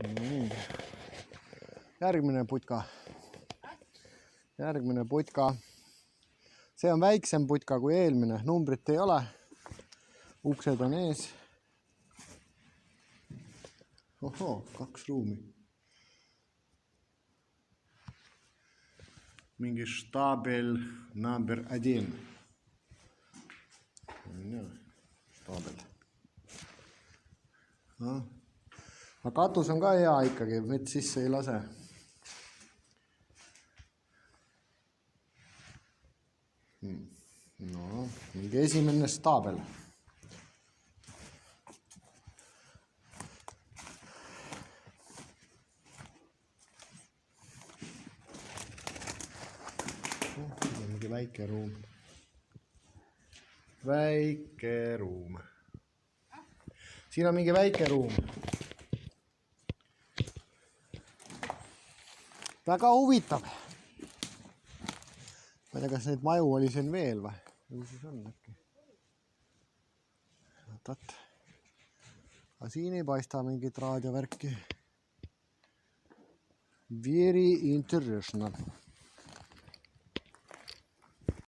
Nii. Järgmine putka. See on väiksem putka kui eelmine, numbrit ei ole. Uksed on ees. Ohoo, 2 ruumi. Mingi štabel number 1. Štabel. Aga katus on ka hea ikkagi, vett sisse ei lase. No, mingi esimene štabel. Mingi väike ruum. Siin on mingi väike ruum. Väga huvitav. Ma ei tea, kas neid maju oli siin veel või? Või siis on äkki? Oot. Aga siin ei paista mingit raadiovärki. Very international.